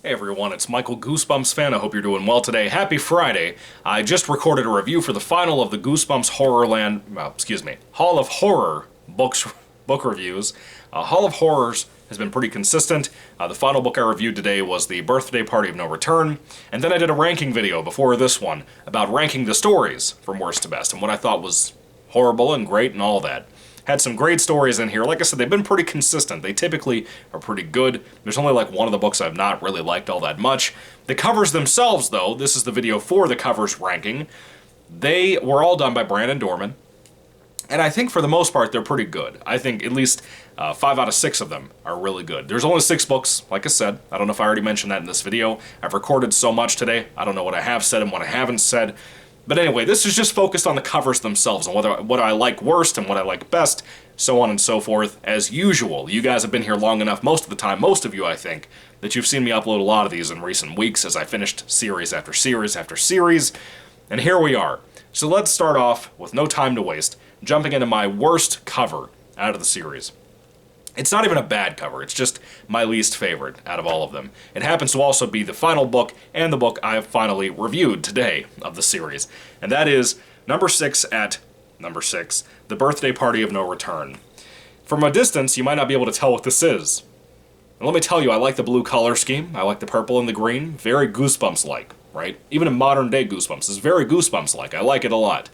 Hey everyone, it's Michael GoosebumpsFan. I hope you're doing well today. Happy Friday. I just recorded a review for the final of the Goosebumps Hall of Horror book reviews. Hall of Horrors has been pretty consistent. The final book I reviewed today was The Birthday Party of No Return, and then I did a ranking video before this one about ranking the stories from worst to best and what I thought was horrible and great and all that. Had some great stories in here. Like I said, they've been pretty consistent. They typically are pretty good. There's only like one of the books I've not really liked all that much. The covers themselves, though, this is the video for the covers ranking. They were all done by Brandon Dorman, and I think for the most part they're pretty good. I think at least 5 out of 6 of them are really good. There's only 6 books, like I said. I don't know if I already mentioned that in this video. I've recorded so much today, I don't know what I have said and what I haven't said. But anyway, this is just focused on the covers themselves and what I like worst and what I like best, so on and so forth. As usual, you guys have been here long enough most of the time, most of you I think, that you've seen me upload a lot of these in recent weeks as I finished series after series after series. And here we are. So let's start off with no time to waste, jumping into my worst cover out of the series. It's not even a bad cover, it's just my least favorite out of all of them. It happens to also be the final book and the book I have finally reviewed today of the series. And that is number 6 at number 6, The Birthday Party of No Return. From a distance, you might not be able to tell what this is. And let me tell you, I like the blue color scheme, I like the purple and the green, very Goosebumps-like, right? Even in modern day Goosebumps, it's very Goosebumps-like, I like it a lot.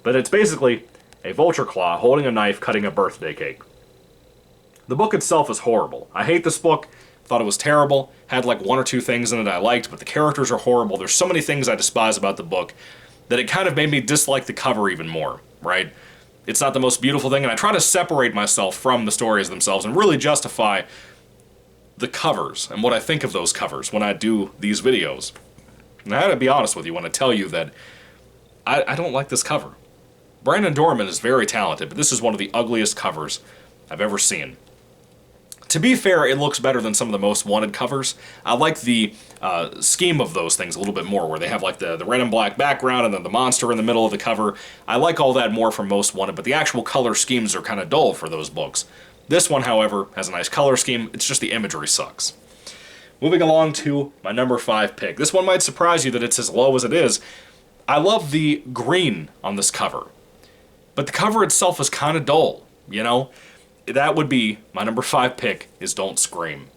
But it's basically a vulture claw holding a knife cutting a birthday cake. The book itself is horrible. I hate this book, thought it was terrible, had like 1 or 2 things in it I liked, but the characters are horrible. There's so many things I despise about the book that it kind of made me dislike the cover even more, right? It's not the most beautiful thing, and I try to separate myself from the stories themselves and really justify the covers and what I think of those covers when I do these videos. And I gotta be honest with you when I tell you that I don't like this cover. Brandon Dorman is very talented, but this is one of the ugliest covers I've ever seen. To be fair, it looks better than some of the most wanted covers. I like the scheme of those things a little bit more, where they have like the red and black background and then the monster in the middle of the cover. I like all that more from most wanted, but the actual color schemes are kind of dull for those books. This one, however, has a nice color scheme. It's just the imagery sucks. Moving along to my number 5 pick. This one might surprise you that it's as low as it is. I love the green on this cover, but the cover itself is kind of dull, you know? That would be my number 5 pick, is Don't Scream.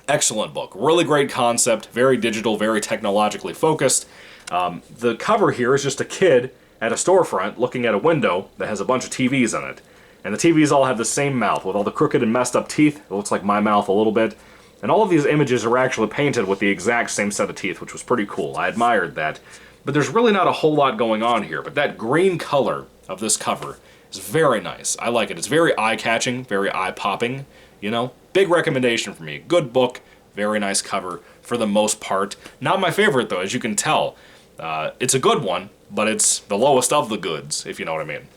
Excellent book. Really great concept, very digital, very technologically focused. The cover here is just a kid at a storefront looking at a window that has a bunch of TVs in it. And the TVs all have the same mouth with all the crooked and messed up teeth. It looks like my mouth a little bit. And all of these images are actually painted with the exact same set of teeth, which was pretty cool. I admired that. But there's really not a whole lot going on here. But that green color of this cover is very nice. I like it. It's very eye-catching, very eye-popping, you know? Big recommendation for me. Good book, very nice cover for the most part. Not my favorite, though, as you can tell. It's a good one, but it's the lowest of the goods, if you know what I mean.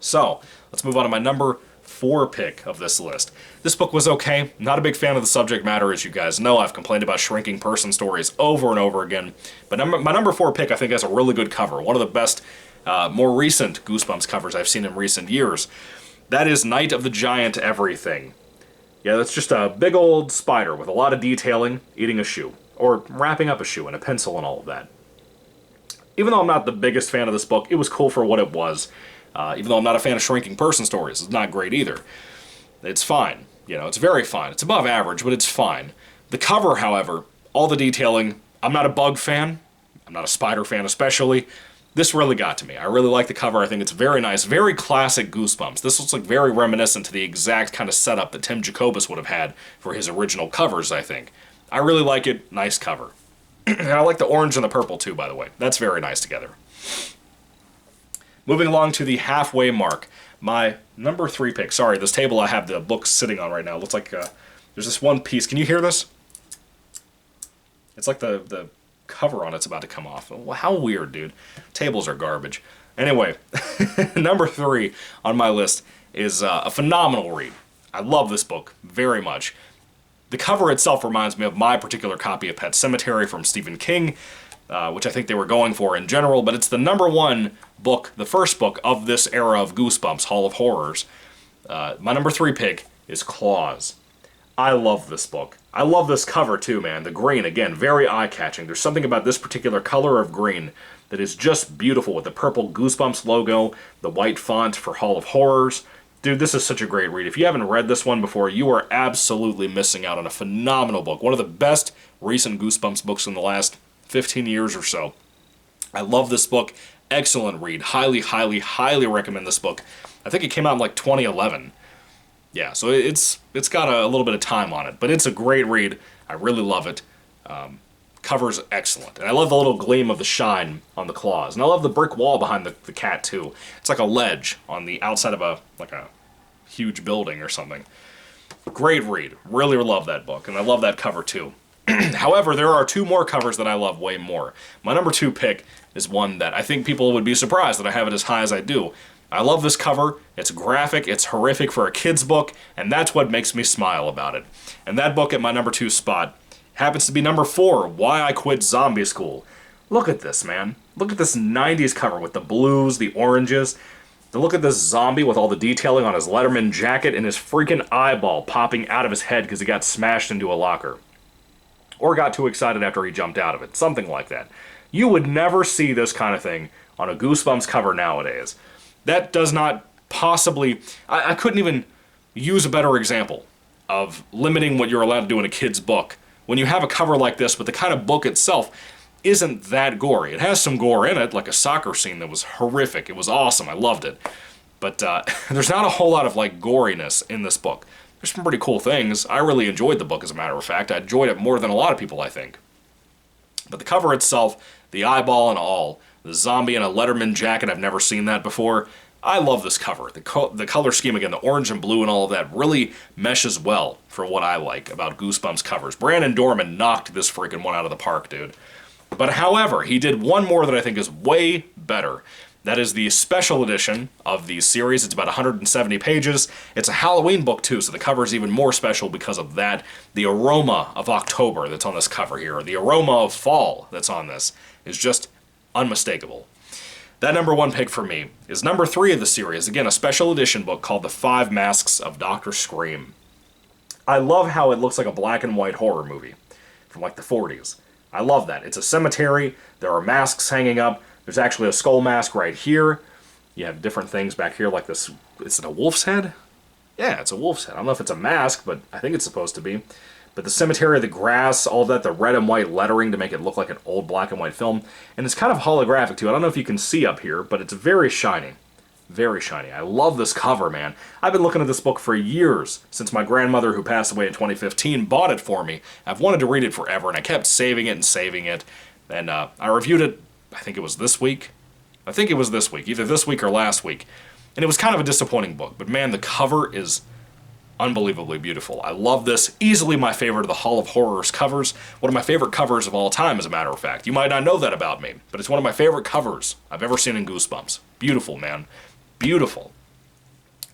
So, let's move on to my number 4 pick of this list. This book was okay. Not a big fan of the subject matter, as you guys know. I've complained about shrinking person stories over and over again. But my number 4 pick, I think, has a really good cover. One of the best more recent Goosebumps covers I've seen in recent years. That is Night of the Giant Everything. Yeah, that's just a big old spider with a lot of detailing eating a shoe, or wrapping up a shoe and a pencil and all of that. Even though I'm not the biggest fan of this book, it was cool for what it was. Even though I'm not a fan of shrinking person stories, it's not great either. It's fine. You know, it's very fine. It's above average, but it's fine. The cover, however, all the detailing, I'm not a bug fan. I'm not a spider fan especially. This really got to me. I really like the cover. I think it's very nice. Very classic Goosebumps. This looks like very reminiscent to the exact kind of setup that Tim Jacobus would have had for his original covers, I think. I really like it. Nice cover. And I like the orange and the purple too, by the way. That's very nice together. Moving along to the halfway mark. My number 3 pick. Sorry, this table I have the books sitting on right now looks like there's this one piece. Can you hear this? It's like the cover on it's about to come off. Well, how weird, dude. Tables are garbage. Anyway, number 3 on my list is a phenomenal read. I love this book very much. The cover itself reminds me of my particular copy of Pet Sematary from Stephen King, which I think they were going for in general, but it's the number 1 book, the first book of this era of Goosebumps, Hall of Horrors. My number 3 pick is Claws. I love this book. I love this cover too, man. The green, again, very eye-catching. There's something about this particular color of green that is just beautiful with the purple Goosebumps logo, the white font for Hall of Horrors. Dude, this is such a great read. If you haven't read this one before, you are absolutely missing out on a phenomenal book. One of the best recent Goosebumps books in the last 15 years or so. I love this book. Excellent read. Highly, highly, highly recommend this book. I think it came out in like 2011. Yeah, so it's got a little bit of time on it, but it's a great read. I really love it. Cover's excellent. And I love the little gleam of the shine on the claws. And I love the brick wall behind the cat, too. It's like a ledge on the outside of a huge building or something. Great read. Really love that book, and I love that cover, too. However, there are two more covers that I love way more. My number 2 pick is one that I think people would be surprised that I have it as high as I do. I love this cover. It's graphic, it's horrific for a kid's book, and that's what makes me smile about it. And that book at my number 2 spot happens to be number 4, Why I Quit Zombie School. Look at this, man. Look at this 90s cover with the blues, the oranges. And look at this zombie with all the detailing on his Letterman jacket and his freaking eyeball popping out of his head because he got smashed into a locker. Or got too excited after he jumped out of it. Something like that. You would never see this kind of thing on a Goosebumps cover nowadays. That does not possibly... I couldn't even use a better example of limiting what you're allowed to do in a kid's book. When you have a cover like this, but the kind of book itself isn't that gory. It has some gore in it, like a soccer scene that was horrific. It was awesome. I loved it. But there's not a whole lot of like goriness in this book. There's some pretty cool things. I really enjoyed the book, as a matter of fact. I enjoyed it more than a lot of people, I think. But the cover itself, the eyeball and all, the zombie in a Letterman jacket, I've never seen that before. I love this cover. The color scheme, again, the orange and blue and all of that really meshes well for what I like about Goosebumps covers. Brandon Dorman knocked this freaking one out of the park, dude. But however, he did one more that I think is way better. That is the special edition of the series. It's about 170 pages. It's a Halloween book, too, so the cover is even more special because of that. The aroma of October that's on this cover here, the aroma of fall that's on this, is just unmistakable. That number 1 pick for me is number 3 of the series. Again, a special edition book called The 5 Masks of Dr. Scream. I love how it looks like a black and white horror movie from like the 40s. I love that. It's a cemetery. There are masks hanging up. There's actually a skull mask right here. You have different things back here like this. Is it a wolf's head? Yeah, it's a wolf's head. I don't know if it's a mask, but I think it's supposed to be. But the cemetery, the grass, all of that, the red and white lettering to make it look like an old black and white film. And it's kind of holographic, too. I don't know if you can see up here, but it's very shiny. Very shiny. I love this cover, man. I've been looking at this book for years, since my grandmother, who passed away in 2015, bought it for me. I've wanted to read it forever, and I kept saving it and saving it. And I reviewed it, I think it was this week. I think it was this week, either this week or last week. And it was kind of a disappointing book, but man, the cover is unbelievably beautiful. I love this. Easily my favorite of the Hall of Horrors covers. One of my favorite covers of all time, as a matter of fact. You might not know that about me, but it's one of my favorite covers I've ever seen in Goosebumps. Beautiful, man. Beautiful.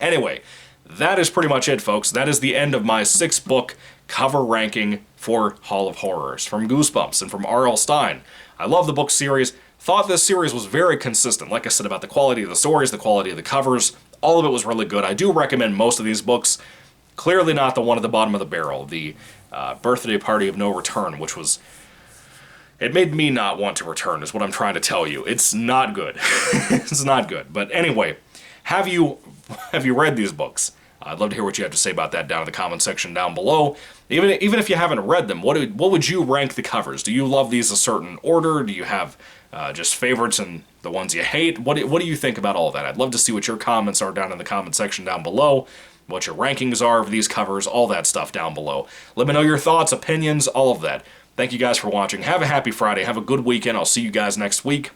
Anyway, that is pretty much it, folks. That is the end of my 6-book cover ranking for Hall of Horrors from Goosebumps and from R.L. Stine. I love the book series. Thought this series was very consistent. Like I said, about the quality of the stories, the quality of the covers, all of it was really good. I do recommend most of these books. Clearly not the one at the bottom of the barrel, the Birthday Party of No Return, which was... It made me not want to return, is what I'm trying to tell you. It's not good. It's not good. But anyway, have you read these books? I'd love to hear what you have to say about that down in the comment section down below. Even if you haven't read them, what would you rank the covers? Do you love these a certain order? Do you have just favorites and the ones you hate? What do you think about all of that? I'd love to see what your comments are down in the comment section down below. What your rankings are of these covers, all that stuff down below. Let me know your thoughts, opinions, all of that. Thank you guys for watching. Have a happy Friday. Have a good weekend. I'll see you guys next week.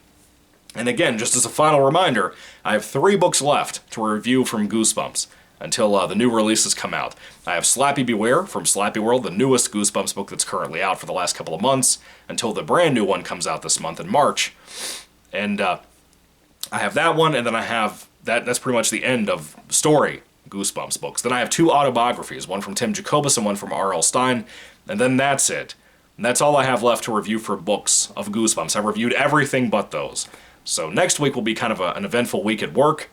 And again, just as a final reminder, I have 3 books left to review from Goosebumps until the new releases come out. I have Slappy Beware from Slappy World, the newest Goosebumps book that's currently out for the last couple of months, until the brand new one comes out this month in March. And I have that one, and then I have that's pretty much the end of story Goosebumps books. Then I have 2 autobiographies, one from Tim Jacobus and one from R.L. Stine, and then that's it. And that's all I have left to review for books of Goosebumps. I've reviewed everything but those. So next week will be kind of an eventful week at work.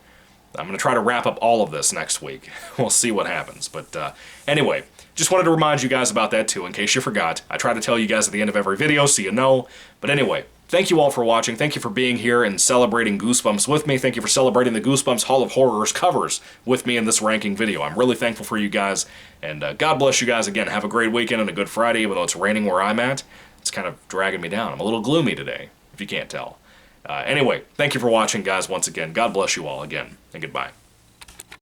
I'm going to try to wrap up all of this next week. We'll see what happens. But anyway, just wanted to remind you guys about that too, in case you forgot. I try to tell you guys at the end of every video so you know. But anyway, thank you all for watching. Thank you for being here and celebrating Goosebumps with me. Thank you for celebrating the Goosebumps Hall of Horrors covers with me in this ranking video. I'm really thankful for you guys, and God bless you guys again. Have a great weekend and a good Friday, even though it's raining where I'm at. It's kind of dragging me down. I'm a little gloomy today, if you can't tell. Anyway, thank you for watching, guys, once again. God bless you all again, and goodbye.